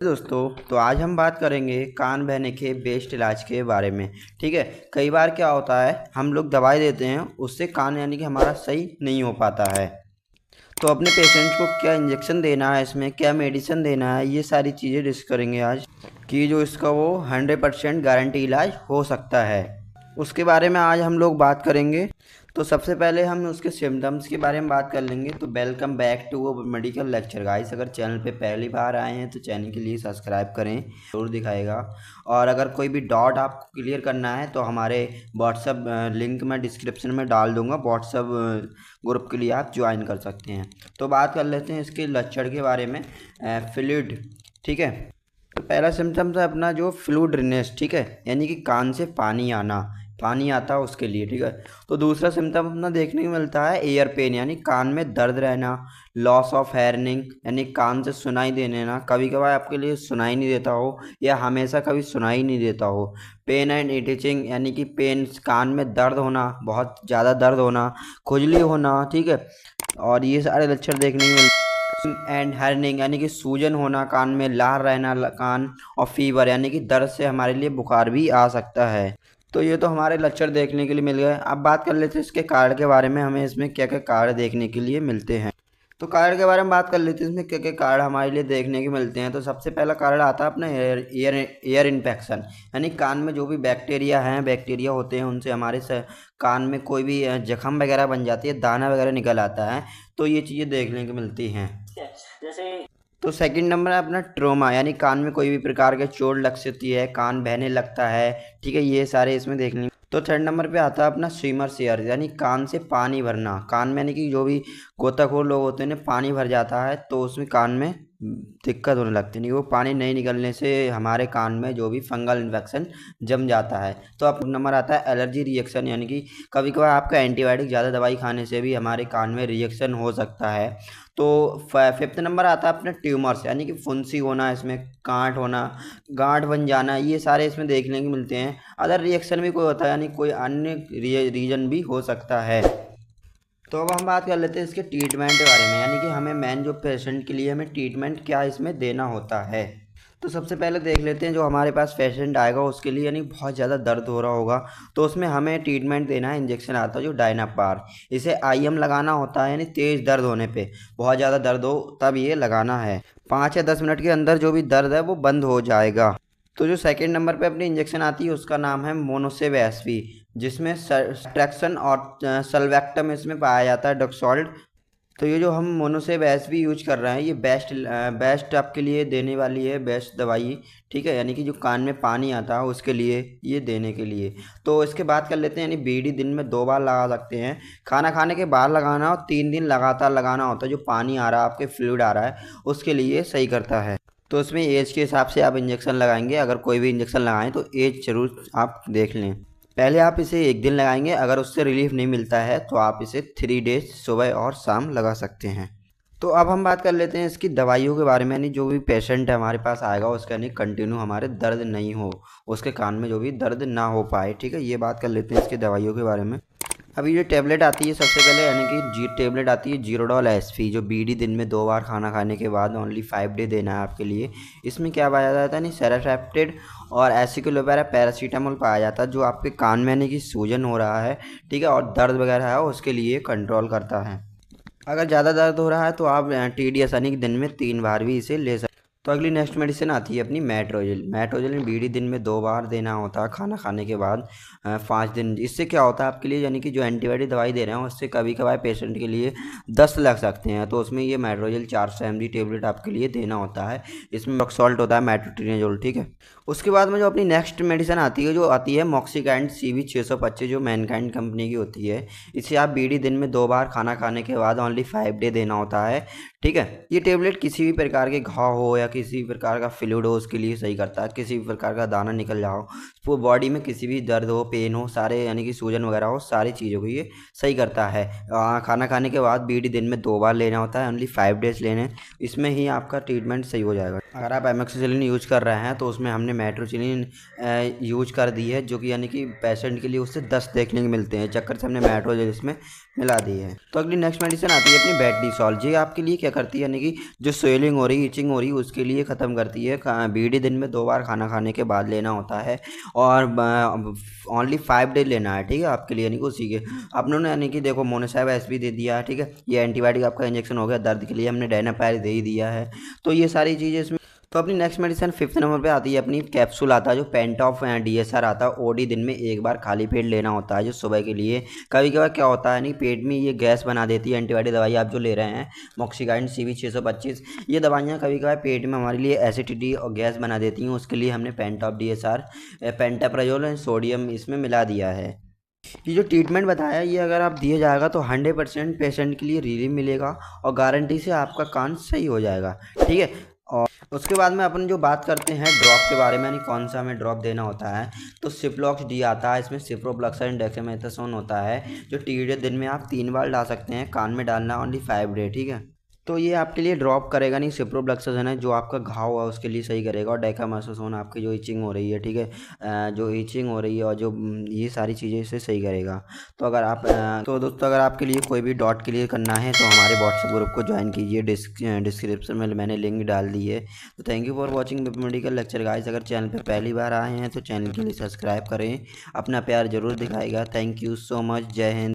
दोस्तों, तो आज हम बात करेंगे कान बहने के बेस्ट इलाज के बारे में। ठीक है। कई बार क्या होता है, हम लोग दवाई देते हैं, उससे कान यानी कि हमारा सही नहीं हो पाता है। तो अपने पेशेंट को क्या इंजेक्शन देना है, इसमें क्या मेडिसिन देना है, ये सारी चीज़ें डिस्कस करेंगे आज कि जो इसका वो 100% गारंटी इलाज हो सकता है, उसके बारे में आज हम लोग बात करेंगे। तो सबसे पहले हम उसके सिम्टम्स के बारे में बात कर लेंगे। तो welcome back to medical lecture guys. अगर चैनल पे पहली बार आए हैं तो चैनल के लिए सब्सक्राइब करें, जरूर दिखाएगा। और अगर कोई भी डाउट आपको क्लियर करना है तो हमारे व्हाट्सअप लिंक मैं डिस्क्रिप्शन में डाल दूंगा। व्हाट्सअप ग्रुप के लिए आप ज्वाइन कर सकते हैं। तो बात कर लेते हैं इसके लक्षण के बारे में। फ्लूइड, ठीक है। तो पहला सिम्टम्स है अपना जो फ्लूइडनेस, ठीक है, यानी कि कान से पानी आता है उसके लिए, ठीक है। तो दूसरा सिम्टम अपना देखने को मिलता है एयर पेन, यानी कान में दर्द रहना। लॉस ऑफ हेयरिंग, यानी कान से सुनाई देने ना, कभी कभार आपके लिए सुनाई नहीं देता हो या हमेशा कभी सुनाई नहीं देता हो। पेन एंड इटिचिंग, यानी कि पेन, कान में दर्द होना, बहुत ज़्यादा दर्द होना, खुजली होना, ठीक है। और ये सारे लक्षण देखने को मिलते एंड हर्निंग, यानी कि सूजन होना, कान में लार रहना कान। और फीवर, यानी कि दर्द से हमारे लिए बुखार भी आ सकता है। तो ये तो हमारे लक्षण देखने के लिए मिल गए। अब बात कर लेते हैं इसके कारण के बारे में, हमें इसमें क्या क्या कारण देखने के लिए मिलते हैं। तो कारण के बारे में बात कर लेते हैं, इसमें क्या क्या कारण हमारे लिए देखने के मिलते हैं। तो सबसे पहला कारण आता है अपना एयर इन्फेक्शन, यानी कान में जो भी बैक्टीरिया होते हैं, उनसे हमारे कान में कोई भी जख्म वगैरह बन जाती है, दाना वगैरह निकल आता है। तो ये चीज़ें देखने को मिलती हैं। जैसे तो सेकंड नंबर है अपना ट्रोमा, यानी कान में कोई भी प्रकार के चोट लग सकती है, कान बहने लगता है, ठीक है, ये सारे इसमें देखने। तो थर्ड नंबर पे आता है अपना स्विमर शेयर, यानी कान से पानी भरना। कान में यानी कि जो भी गोताखोर लोग होते हैं, पानी भर जाता है तो उसमें कान में दिक्कत होने लगती है, नहीं वो पानी नहीं निकलने से हमारे कान में जो भी फंगल इन्फेक्शन जम जाता है। तो अब नंबर आता है एलर्जी रिएक्शन, यानी कि कभी कभार आपका एंटीबायोटिक ज़्यादा दवाई खाने से भी हमारे कान में रिएक्शन हो सकता है। तो फिफ्थ नंबर आता है अपना ट्यूमर्स, यानी कि फुंसी होना, इसमें गांठ होना, गांठ बन जाना, ये सारे इसमें देखने को मिलते हैं। अदर रिएक्शन भी कोई होता है, यानी कोई अन्य रीजन भी हो सकता है। तो अब हम बात कर लेते हैं इसके ट्रीटमेंट के बारे में, यानी कि हमें मेन जो पेशेंट के लिए हमें ट्रीटमेंट क्या इसमें देना होता है। तो सबसे पहले देख लेते हैं, जो हमारे पास पेशेंट आएगा उसके लिए यानी बहुत ज़्यादा दर्द हो रहा होगा, तो उसमें हमें ट्रीटमेंट देना है। इंजेक्शन आता है जो डायनापार, इसे आईएम लगाना होता है, यानी तेज़ दर्द होने पे, बहुत ज़्यादा दर्द हो तब ये लगाना है। 5 या 10 मिनट के अंदर जो भी दर्द है वो बंद हो जाएगा। तो जो सेकंड नंबर पे अपनी इंजेक्शन आती है उसका नाम है मोनोसेव एसवी, जिसमें ट्रैक्शन और सल्वेक्टम इसमें पाया जाता है, डॉक्सॉल्ट। तो ये जो हम मोनोसेव एसवी यूज कर रहे हैं, ये बेस्ट आपके लिए देने वाली है, बेस्ट दवाई, ठीक है, यानी कि जो कान में पानी आता है उसके लिए ये देने के लिए। तो इसके बाद कर लेते हैं, यानी बीडी दिन में 2 बार लगा सकते हैं। खाना खाने के बाद लगाना और 3 दिन लगातार लगाना होता है। जो पानी आ रहा है, आपके फ्लूइड आ रहा है, उसके लिए सही करता है। तो उसमें एज के हिसाब से आप इंजेक्शन लगाएंगे। अगर कोई भी इंजेक्शन लगाएं तो एज जरूर आप देख लें। पहले आप इसे 1 दिन लगाएंगे, अगर उससे रिलीफ नहीं मिलता है तो आप इसे 3 डेज सुबह और शाम लगा सकते हैं। तो अब हम बात कर लेते हैं इसकी दवाइयों के बारे में, यानी जो भी पेशेंट है हमारे पास आएगा उसका यानी कंटिन्यू हमारे दर्द नहीं हो, उसके कान में जो भी दर्द ना हो पाए, ठीक है। ये बात कर लेते हैं इसकी दवाइयों के बारे में। अभी जो टेबलेट आती है सबसे पहले, यानी कि टेबलेट आती है जीरोडॉल एसपी, जो बीडी दिन में 2 बार खाना खाने के बाद ओनली 5 डे देना है आपके लिए। इसमें क्या पाया जाता है, नहीं सेराट्रेप्टेड और एसिक्लोवेरा पैरासीटामोल पाया जाता है, जो आपके कान में यानी कि सूजन हो रहा है, ठीक है, और दर्द वगैरह है उसके लिए कंट्रोल करता है। अगर ज़्यादा दर्द हो रहा है तो आप TDS यानी कि दिन में 3 बार भी इसे ले सकते। तो अगली नेक्स्ट मेडिसिन आती है अपनी मेट्रोजिल। मेट्रोजिल में बीडी दिन में 2 बार देना होता है खाना खाने के बाद 5 दिन। इससे क्या होता है आपके लिए, यानी कि जो एंटीबायोटिक दवाई दे रहे हैं उससे कभी कभार पेशेंट के लिए 10 लग सकते हैं, तो उसमें ये मेट्रोजिल 400 mg टेबलेट आपके लिए देना होता है। इसमें रॉक्सॉल्ट होता है, मेट्रोट्रिनिजोल, ठीक है। उसके बाद में जो अपनी नेक्स्ट मेडिसिन आती है, जो आती है मॉक्सिकैंड CV 625, जो मैनकाइंड कंपनी की होती है। इसे आप बीडी दिन में 2 बार खाना खाने के बाद ओनली 5 डे देना होता है, ठीक है। ये टेबलेट किसी भी प्रकार के घाव हो या किसी भी प्रकार का फ्लूइड हो उसके लिए सही करता है। किसी भी प्रकार का दाना निकल जाओ, वो बॉडी में किसी भी दर्द हो, पेन हो, सारे यानी कि सूजन वगैरह हो, सारी चीज़ों को ये सही करता है। खाना खाने के बाद बीडी दिन में 2 बार लेना होता है, ओनली 5 डेज लेने, इसमें ही आपका ट्रीटमेंट सही हो जाएगा। अगर आप एमोक्सिसिलिन यूज कर रहे हैं तो उसमें हमने मेट्रोचिलिन यूज कर दी है, जो कि यानी कि पेशेंट के लिए उससे 10 देखने को मिलते हैं, चक्कर से हमने मेट्रोजिल इसमें मिला दी है। तो अगली नेक्स्ट मेडिसिन आती है अपनी बेटडीसॉल। ये आपके लिए क्या करती है, यानी कि जो स्वेलिंग हो रही, इचिंग हो रही, उसके उसके लिए ख़त्म करती है। बीडी दिन में 2 बार खाना खाने के बाद लेना होता है और ओनली 5 डे लेना है, ठीक है, आपके लिए, यानी कि उसी के अपनों ने, यानी कि देखो मोनोसाब एसपी दे दिया है, ठीक है, ये एंटीबायोटिक आपका इंजेक्शन हो गया, दर्द के लिए हमने डेनापायर दे ही दिया है। तो ये सारी चीज़ें इसमें। तो अपनी नेक्स्ट मेडिसिन 5th नंबर पे आती है अपनी कैप्सूल आता है जो पेंटॉफ डीएसआर आता है। ओडी दिन में 1 बार खाली पेट लेना होता है जो सुबह के लिए। कभी कभार क्या होता है नहीं, पेट में ये गैस बना देती है एंटीबायोटिक दवाई आप जो ले रहे हैं मॉक्सिगाइन CV 625, ये दवाइयाँ कभी कभार पेट में हमारे लिए एसिडिटी और गैस बना देती हैं। उसके लिए हमने पेंटॉफ DSR पेंटाप्राजोल एंड सोडियम इसमें मिला दिया है। ये जो ट्रीटमेंट बताया ये अगर आप दिया जाएगा तो 100% पेशेंट के लिए रिलीफ मिलेगा और गारंटी से आपका कान सही हो जाएगा, ठीक है। और उसके बाद में अपन जो बात करते हैं ड्रॉप के बारे में, यानी कौन सा हमें ड्रॉप देना होता है, तो सिप्लॉक्स डी आता है, इसमें सिप्रोफ्लॉक्सासिन डेक्सामेथासोन होता है जो टीडी दिन में आप 3 बार ला सकते हैं, कान में डालना ओनली 5 डे, ठीक है। तो ये आपके लिए ड्रॉप करेगा नहीं, सिप्रोफ्लॉक्सासिन है जो आपका घाव है उसके लिए सही करेगा, और डेक्सामेथासोन आपकी जो इचिंग हो रही है, ठीक है, जो इचिंग हो रही है और जो ये सारी चीज़ें इसे सही करेगा। तो अगर आप तो दोस्तों अगर आपके लिए कोई भी डॉट क्लियर करना है तो हमारे व्हाट्सएप ग्रुप को ज्वाइन कीजिए, डिस्क्रिप्शन में मैंने लिंक डाल दी है। तो thank you for watching medical lecture guys. अगर चैनल पर पहली बार आए हैं तो चैनल के लिए सब्सक्राइब करें, अपना प्यार जरूर दिखाएगा। थैंक यू सो मच, जय हिंद।